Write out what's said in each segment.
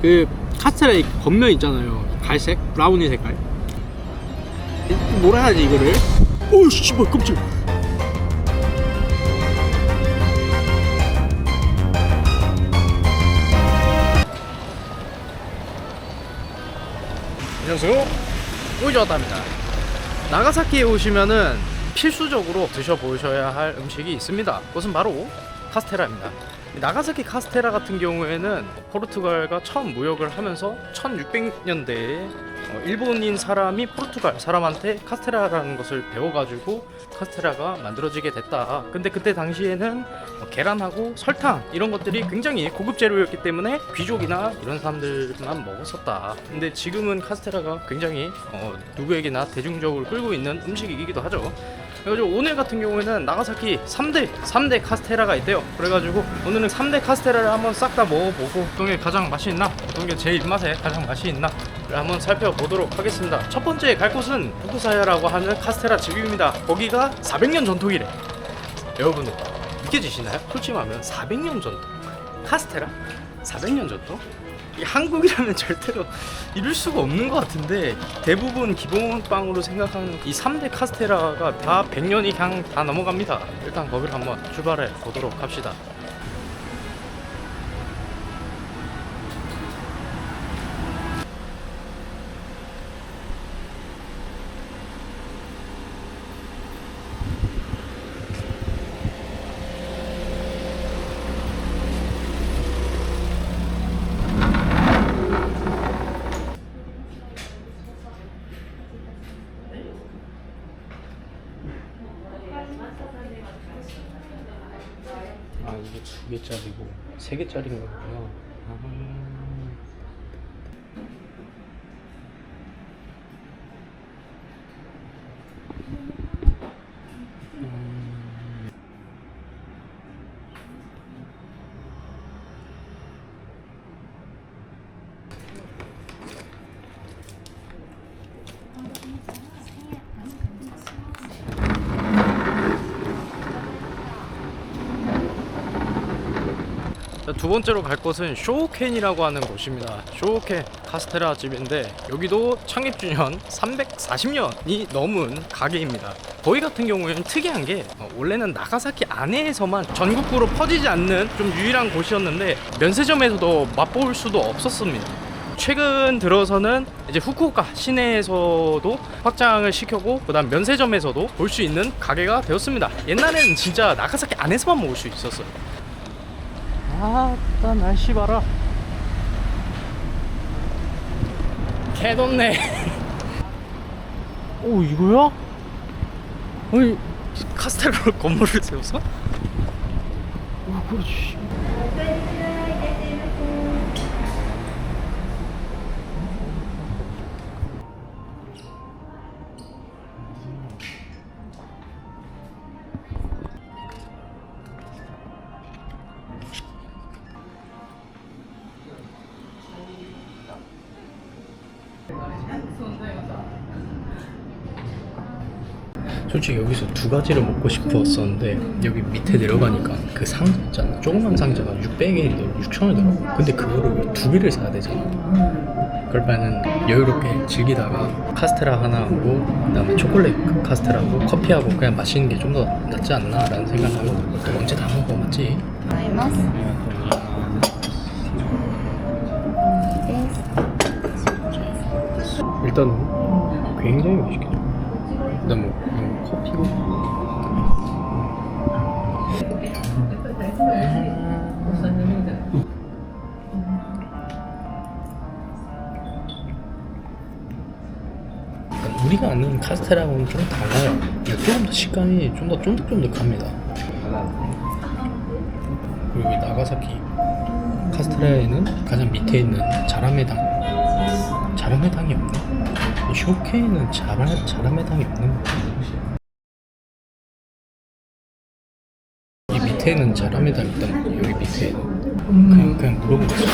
그 카스테라의 겉면 있잖아요. 갈색? 브라우니 색깔. 뭐라 해야지 이거를? 오우 씨발 깜짝. 안녕하세요. 우주와다입니다. 나가사키에 오시면은 필수적으로 드셔보셔야 할 음식이 있습니다. 그것은 바로 카스테라입니다. 나가사키 카스테라 같은 경우에는 포르투갈과 처음 무역을 하면서 1600년대에 일본인 사람이 포르투갈 사람한테 카스테라라는 것을 배워가지고 카스테라가 만들어지게 됐다. 근데 그때 당시에는 계란하고 설탕 이런 것들이 굉장히 고급 재료였기 때문에 귀족이나 이런 사람들만 먹었었다. 근데 지금은 카스테라가 굉장히 누구에게나 대중적으로 끌고 있는 음식이기도 하죠. 그래가지고 오늘 같은 경우에는 나가사키 3대 카스테라가 있대요. 그래가지고 오늘은 3대 카스테라를 한번 싹 다 먹어보고 어떤 게 가장 맛이 있나, 어떤 게 제 입맛에 가장 맛이 있나 한번 살펴보도록 하겠습니다. 첫 번째 갈 곳은 후쿠사야라고 하는 카스테라 집입니다. 거기가 400년 전통이래. 여러분들 믿겨지시나요? 솔직히 말하면 400년 전통 카스테라? 400년 전통? 이 한국이라면 절대로 이룰 수가 없는 것 같은데 대부분 기본빵으로 생각하는 이 3대 카스테라가 다 100년이 그냥 다 넘어갑니다. 일단 거기를 한번 출발해 보도록 합시다. 아 이게 2개짜리고 3개짜리인 거구나. 두 번째로 갈 곳은 쇼켄이라고 하는 곳입니다. 쇼켄 카스테라 집인데 여기도 창립주년 340년이 넘은 가게입니다. 거기 같은 경우에는 특이한 게 원래는 나가사키 안에서만 전국구로 퍼지지 않는 좀 유일한 곳이었는데 면세점에서도 맛볼 수도 없었습니다. 최근 들어서는 이제 후쿠오카 시내에서도 확장을 시켰고 그다음 면세점에서도 볼 수 있는 가게가 되었습니다. 옛날에는 진짜 나가사키 안에서만 먹을 수 있었어요. 아따 날씨 봐라. 개덥네. 오 이거야? 아니 카스테라로 건물을 세웠어? 오 그렇지. 솔직히 여기서 두 가지를 먹고 싶었었는데 여기 밑에 내려가니까 그 상자 있잖아. 조그만 상자가 600엔이더라고. 6,000원이더라고. 근데 그거를 두 개를 사야 되잖아. 그럴 바에는 여유롭게 즐기다가 카스테라 하나 하고 그다음에 초콜릿 카스테라하고 커피하고 그냥 마시는 게 좀 더 낫지 않나 라는 생각하고 또 언제 다 먹어 맞지? 일단 굉장히 맛있겠죠. 그다음 뭐 커피고 우리가 아는 카스테라하고는 좀 달라요. 조금 더 식감이 좀 더 쫀득쫀득합니다. 그리고 이 나가사키 카스테라에는 가장 밑에 있는 자라메당이 없네. 쇼케에는 자라메당이 없는 것 같아요. 이 밑에는 자라메당 있단 말이에요. 여기 밑에는 그냥 물어보겠어요.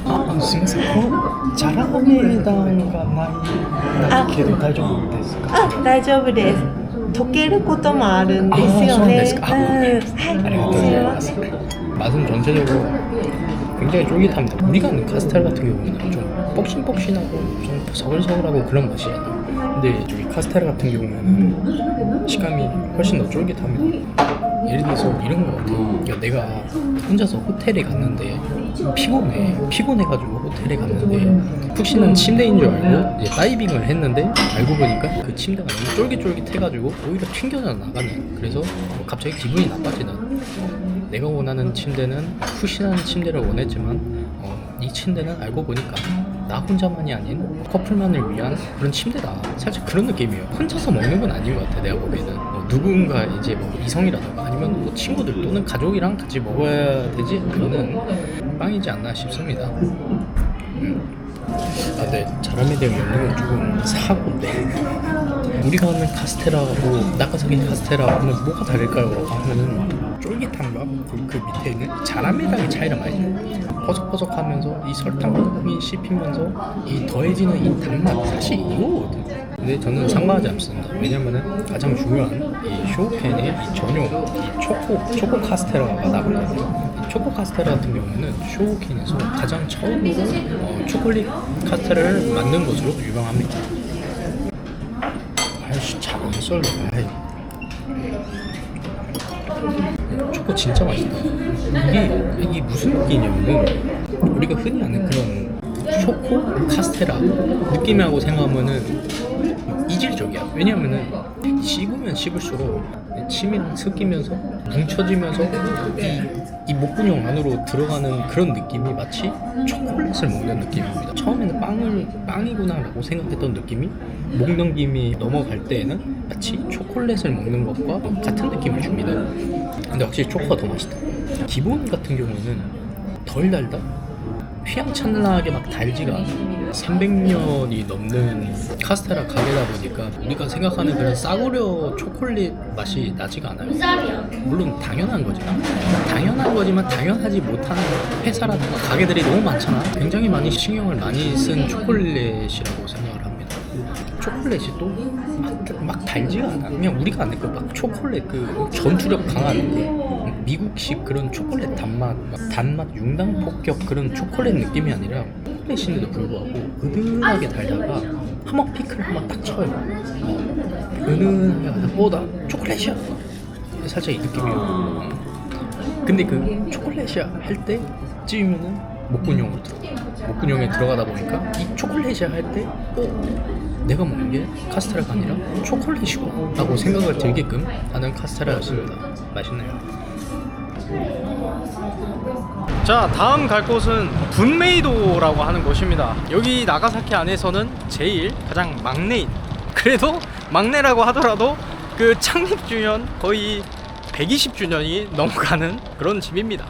아, 스미마셍. 자라메당가ないけど大丈夫ですか？あ、大丈夫です。溶けることもあるんですよね。あ、そうなんですか。ありがとうございます。맛은 전체적으로 굉장히 쫄깃합니다. 우리가 아는 카스테라 같은 경우는 좀 뻑신뻑신하고 좀 서글서글하고 그런 맛이잖아요. 근데 저기 카스테라 같은 경우에는 식감이 훨씬 더 쫄깃합니다. 예를 들어서 이런 거 같아요. 그러니까 내가 혼자서 호텔에 갔는데 피곤해가지고 호텔에 갔는데 푹신한 침대인 줄 알고 이제 다이빙을 했는데 알고 보니까 그 침대가 너무 쫄깃쫄깃해가지고 오히려 튕겨져 나가네. 그래서 갑자기 기분이 나빠지는. 내가 원하는 침대는 푹신한 침대를 원했지만 이 침대는 알고 보니까 나 혼자만이 아닌 커플만을 위한 그런 침대다. 살짝 그런 느낌이에요. 혼자서 먹는 건 아닌 것 같아. 내가 보기에는 누군가 이제 뭐 이성이라던가 아니면 뭐 친구들 또는 가족이랑 같이 먹어야 되지. 그거는 빵이지 않나 싶습니다. 근데 자라미들 열리는 조금 사고인데 우리가 하는 카스테라하고 나가사키 카스테라는 뭐가 다를까요? 하면은 쫄깃함과 그 밑에 있는 자라미당의 차이가 많이 나요. 퍼석퍼석하면서 이 설탕이 씹히면서 이 더해지는 이 단맛 사실 이거거든요. 근데 저는 상관하지 않습니다. 왜냐면은 가장 중요한 이 쇼펜의 이 전용 이 초코 카스테라가 나거든요. 초코 카스테라 같은 경우는 쇼우켄에서 가장 처음으로 초콜릿 카스테라를 만든 것으로 유명합니다. 아이씨 잘 안 썰려. 초코 진짜 맛있다. 이게 무슨 느낌이냐면은 우리가 흔히 아는 그런 초코 카스테라 느낌이라고 생각하면은 이질적이야. 왜냐면은 씹으면 씹을수록 침이랑 섞이면서 뭉쳐지면서 이 목구멍 안으로 들어가는 그런 느낌이 마치 초콜릿을 먹는 느낌입니다. 처음에는 빵이구나라고 생각했던 느낌이 목 넘김이 넘어갈 때에는 마치 초콜릿을 먹는 것과 같은 느낌을 줍니다. 근데 확실히 초코가 더 맛있다. 기본 같은 경우는 덜 달다? 휘황찬란하게 막 달지가 않아. 300년이 넘는 카스테라 가게다 보니까 우리가 생각하는 그런 싸구려 초콜릿 맛이 나지가 않아요. 물론 당연한 거지만 당연하지 못하는 회사라든가 가게들이 너무 많잖아. 굉장히 많이 신경을 많이 쓴 초콜릿이라고 생각을 합니다. 초콜릿이 또 막 달지가 않아. 그냥 우리가 아는 그 막 초콜릿 그 전투력 강한 그 미국식 그런 초콜릿 단맛, 단맛 융당 폭격 그런 초콜릿 느낌이 아니라 초콜릿인데도 불구하고 은은하게 달다가 한번 피클을 한번 딱 쳐요. 은은하게 나 초콜릿이야. 살짝 이 느낌이에요. 근데 그 초콜릿이야 할 때 찌우면은 목구멍으로 목구멍에 들어가다 보니까 이 초콜릿이야 할 때 내가 먹는 게 카스테라가 아니라 초콜릿이구나 라고 생각을 들게끔 하는 카스테라였습니다. 맛있네요. 자, 다음 갈 곳은 분메이도라고 하는 곳입니다. 여기 나가사키 안에서는 제일 가장 막내인, 그래도 막내라고 하더라도 그 창립 주년 거의 120주년이 넘어가는 그런 집입니다.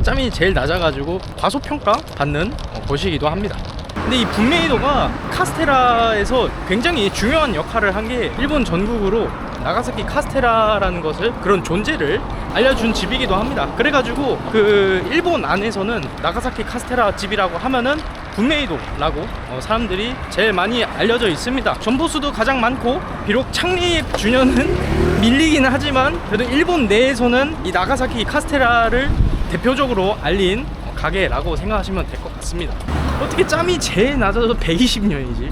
짬이 제일 낮아가지고 과소평가 받는 곳이기도 합니다. 근데 이 분메이도가 카스테라에서 굉장히 중요한 역할을 한 게 일본 전국으로 나가사키 카스테라라는 것을 그런 존재를 알려준 집이기도 합니다. 그래가지고 그 일본 안에서는 나가사키 카스테라 집이라고 하면은 분메이도라고 사람들이 제일 많이 알려져 있습니다. 점포수도 가장 많고 비록 창립 주년은 밀리기는 하지만 그래도 일본 내에서는 이 나가사키 카스테라를 대표적으로 알린 가게라고 생각하시면 될 것 같습니다. 어떻게 짬이 제일 낮아도 120년이지?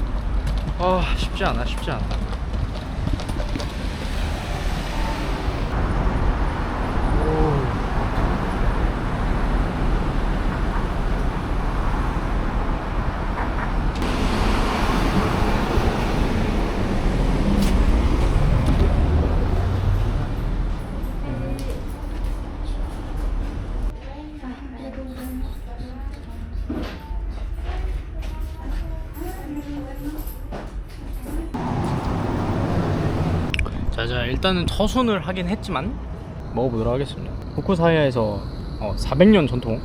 쉽지 않아. 자, 일단은 처순을 하긴 했지만 먹어보도록 하겠습니다. 후쿠사야에서 400년 전통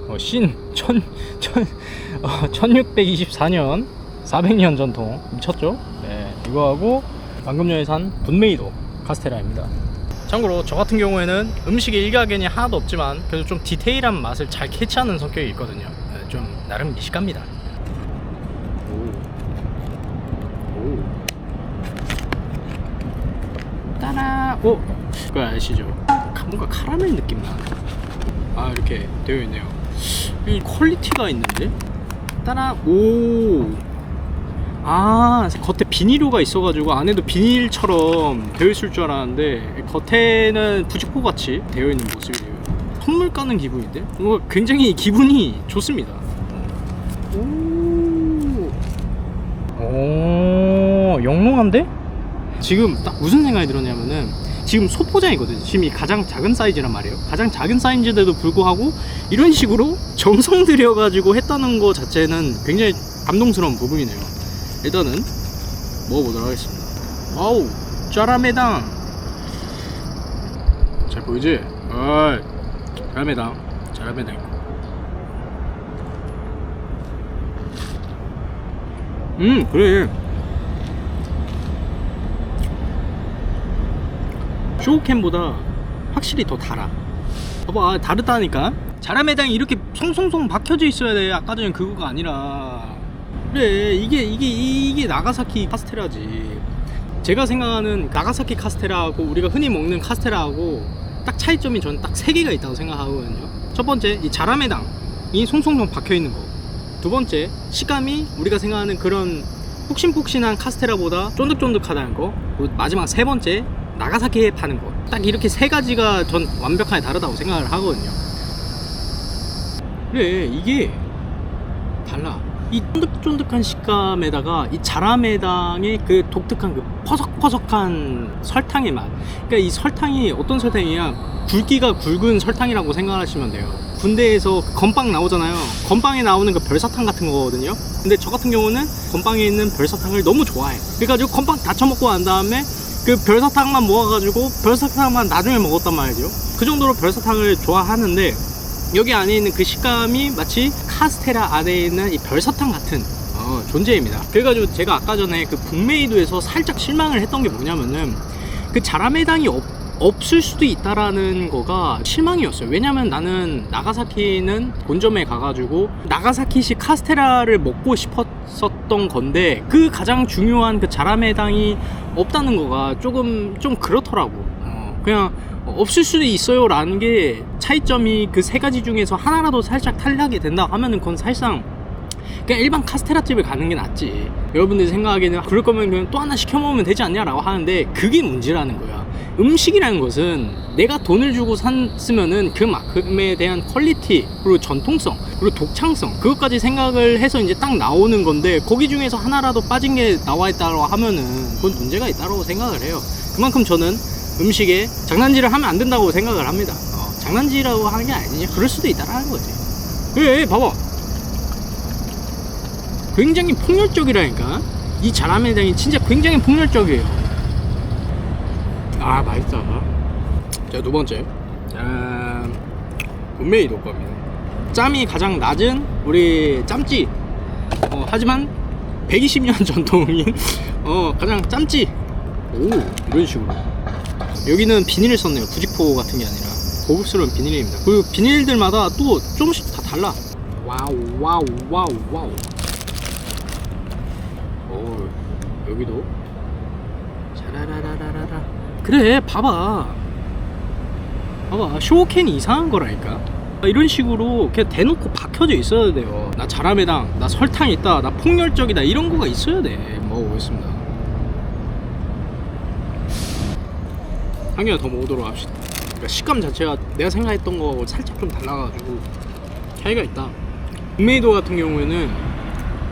1624년 400년 전통 미쳤죠? 네, 이거하고 방금 전에 산 분메이도 카스테라입니다. 참고로 저 같은 경우에는 음식에 일가견이 하나도 없지만 그래도 좀 디테일한 맛을 잘 캐치하는 성격이 있거든요. 네, 좀 나름 미식갑니다. 따라! 그거 아시죠? 뭔가 카라멜 느낌 나. 이렇게 되어 있네요. 이 퀄리티가 있는데? 따라 오. 아, 겉에 비닐로가 있어가지고 안에도 비닐처럼 되어 있을 줄 알았는데 겉에는 부직포 같이 되어 있는 모습이에요. 선물 까는 기분인데? 굉장히 기분이 좋습니다. 오, 영롱한데? 지금 딱 무슨 생각이 들었냐면은 지금 소포장이거든요. 지금 이 가장 작은 사이즈란 말이에요. 가장 작은 사이즈인데도 불구하고 이런 식으로 정성 들여가지고 했다는 거 자체는 굉장히 감동스러운 부분이네요. 일단은 먹어보도록 하겠습니다. 아우, 짜라메당. 잘 보이지? 어이, 짜라메당. 그래. 쇼캔보다 확실히 더 달아. 봐봐, 다르다니까. 자라메당이 이렇게 송송송 박혀져 있어야 돼. 아까 전에 그거가 아니라. 그래, 이게 나가사키 카스테라지. 제가 생각하는 나가사키 카스테라하고 우리가 흔히 먹는 카스테라하고 딱 차이점이 저는 딱 3개가 있다고 생각하거든요. 첫 번째, 이 자라메당이 송송송 박혀 있는 거. 두 번째, 식감이 우리가 생각하는 그런 폭신폭신한 카스테라보다 쫀득쫀득하다는 거. 그리고 마지막 세 번째, 나가사키에 파는 거. 딱 이렇게 3가지가 전 완벽하게 다르다고 생각을 하거든요. 그래, 이게 달라. 이 쫀득쫀득한 식감에다가 이 자라메당의 그 독특한 그 퍼석퍼석한 설탕의 맛. 그러니까 이 설탕이 어떤 설탕이야? 굵기가 굵은 설탕이라고 생각하시면 돼요. 군대에서 건빵 나오잖아요. 건빵에 나오는 그 별사탕 같은 거거든요. 근데 저 같은 경우는 건빵에 있는 별사탕을 너무 좋아해. 그래가지고 건빵 다 처먹고 난 다음에 그 별사탕만 모아가지고 별사탕만 나중에 먹었단 말이죠. 그 정도로 별사탕을 좋아하는데 여기 안에 있는 그 식감이 마치 카스테라 안에 있는 이 별사탕 같은 존재입니다. 그래가지고 제가 아까 전에 그 북메이도에서 살짝 실망을 했던 게 뭐냐면은 그 자라메당이 없을 수도 있다라는 거가 실망이었어요. 왜냐면 나는 나가사키는 본점에 가가지고 나가사키식 카스테라를 먹고 싶었었던 건데 그 가장 중요한 그 자라메당이 없다는 거가 좀 그렇더라고. 그냥 없을 수도 있어요 라는 게 차이점이 그 3가지 중에서 하나라도 살짝 탈락이 된다 하면은 그건 사실상 그냥 일반 카스테라 집을 가는 게 낫지. 여러분들이 생각하기에는 그럴 거면 그냥 또 하나 시켜 먹으면 되지 않냐 라고 하는데 그게 문제라는 거야. 음식이라는 것은 내가 돈을 주고 샀으면은 그만큼에 대한 퀄리티 그리고 전통성 그리고 독창성 그것까지 생각을 해서 이제 딱 나오는 건데 거기 중에서 하나라도 빠진 게 나와 있다고 하면은 그건 문제가 있다고 생각을 해요. 그만큼 저는 음식에 장난질을 하면 안 된다고 생각을 합니다. 장난질이라고 하는 게 아니냐, 그럴 수도 있다라는 거지. 그래, 봐봐, 굉장히 폭렬적이라니까. 이 자라메당이 진짜 굉장히 폭렬적이에요. 아, 맛있다. 자, 두 번째, 짠, 운메이도 겁니다. 짬이 가장 낮은 우리 짬찌. 하지만 120년 전통인 가장 짬찌. 오, 이런 식으로. 여기는 비닐을 썼네요. 부직포 같은 게 아니라 고급스러운 비닐입니다. 그리고 비닐들마다 또 조금씩 다 달라. 와우. 오, 여기도 샤라라라라라. 그래, 봐봐, 쇼캔이 이상한 거라니까. 이런 식으로 그냥 대놓고 박혀져 있어야 돼요. 나 자라메당, 나 설탕 있다, 나 폭렬적이다, 이런 거가 있어야 돼. 먹어보겠습니다. 한 개나 더 먹도록 합시다. 그러니까 식감 자체가 내가 생각했던 거하고 살짝 좀 달라가지고 차이가 있다. 북메이도 같은 경우에는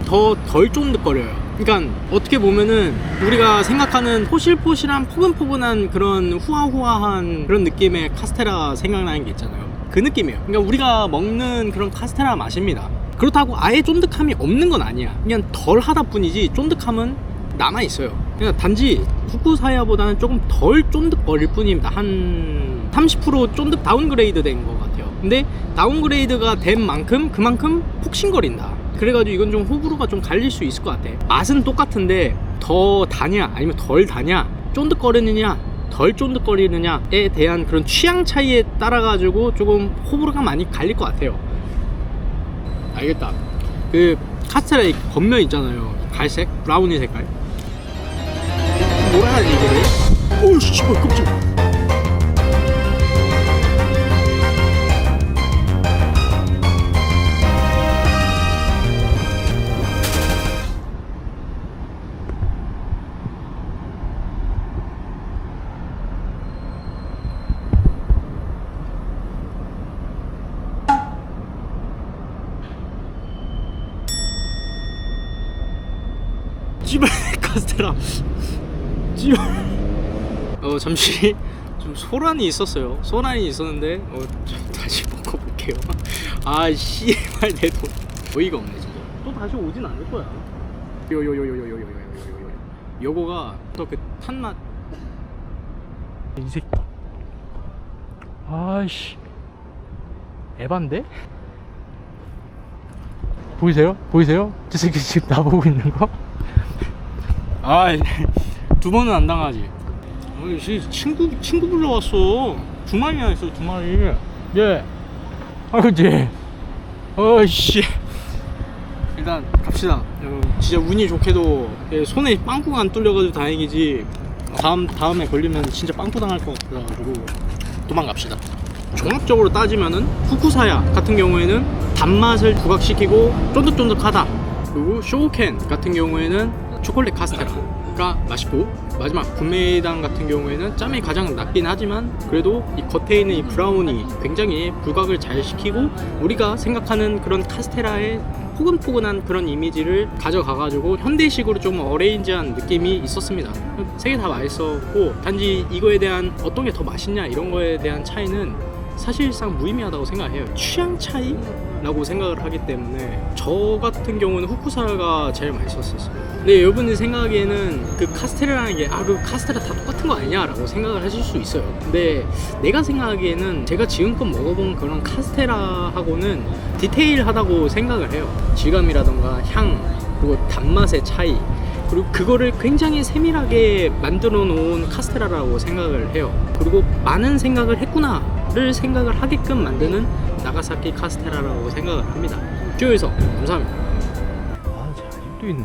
덜 쫀득거려요. 그러니까 어떻게 보면은 우리가 생각하는 포실포실한 포근포근한 그런 후아후아한 그런 느낌의 카스테라 생각나는 게 있잖아요. 그 느낌이에요. 그러니까 우리가 먹는 그런 카스테라 맛입니다. 그렇다고 아예 쫀득함이 없는 건 아니야. 그냥 덜 하다 뿐이지 쫀득함은 남아있어요. 그냥 단지 후쿠사야보다는 조금 덜 쫀득거릴 뿐입니다. 한 30% 쫀득 다운그레이드 된 것 같아요. 근데 다운그레이드가 된 만큼 그만큼 폭신거린다. 그래가지고 이건 좀 호불호가 좀 갈릴 수 있을 것 같아. 맛은 똑같은데 더 다냐 아니면 덜 다냐, 쫀득거리느냐 덜 쫀득거리느냐에 대한 그런 취향 차이에 따라가지고 조금 호불호가 많이 갈릴 것 같아요. 알겠다. 그 카스테라의 겉면 있잖아요. 갈색? 브라우니 색깔? 뭐라 하지 이거를? 오우 씨발 깜짝이야. 찌발 카스테라. 찌발. 잠시 좀 소란이 있었어요. 소란이 있었는데 좀 다시 먹어볼게요. 아 씨발 내 돈. 어이가 없네 진짜. 또 다시 오진 않을 거야. 요요요요요요요요요요. 요거가 또 그 탄맛. 이 새끼. 아이씨. 에반데? 보이세요? 보이세요? 저 새끼 지금 나보고 있는 거? 아이, 두 번은 안 당하지. 친구 불러왔어. 두 마리나 있어, 두 마리. 예. 아, 그치? 어이씨. 일단 갑시다. 진짜 운이 좋게도 손에 빵꾸가 안 뚫려가지고 다행이지. 다음에 걸리면 진짜 빵꾸 당할 것 같아가지고 도망갑시다. 종합적으로 따지면은 후쿠사야 같은 경우에는 단맛을 부각시키고 쫀득쫀득하다. 그리고 쇼우켄 같은 경우에는 초콜릿 카스테라가 맛있고, 마지막 군메이당 같은 경우에는 짬이 가장 낮긴 하지만 그래도 이 겉에 있는 이 브라운이 굉장히 부각을 잘 시키고 우리가 생각하는 그런 카스테라의 포근포근한 그런 이미지를 가져가가지고 현대식으로 좀 어레인지한 느낌이 있었습니다. 세 개 다 맛있었고, 단지 이거에 대한 어떤 게 더 맛있냐 이런 거에 대한 차이는 사실상 무의미하다고 생각해요. 취향 차이라고 생각을 하기 때문에 저 같은 경우는 후쿠사야가 제일 맛있었어요. 근데 여러분들 생각에는 그 카스테라라는 게 그 카스테라 다 똑같은 거 아니냐 라고 생각을 하실 수 있어요. 근데 내가 생각하기에는 제가 지금껏 먹어본 그런 카스테라하고는 디테일하다고 생각을 해요. 질감이라던가 향, 그리고 단맛의 차이, 그리고 그거를 굉장히 세밀하게 만들어 놓은 카스테라라고 생각을 해요. 그리고 많은 생각을 했구나를 생각을 하게끔 만드는 나가사키 카스테라라고 생각을 합니다. 쭈요이석 감사합니다. 아, 아직도 있네.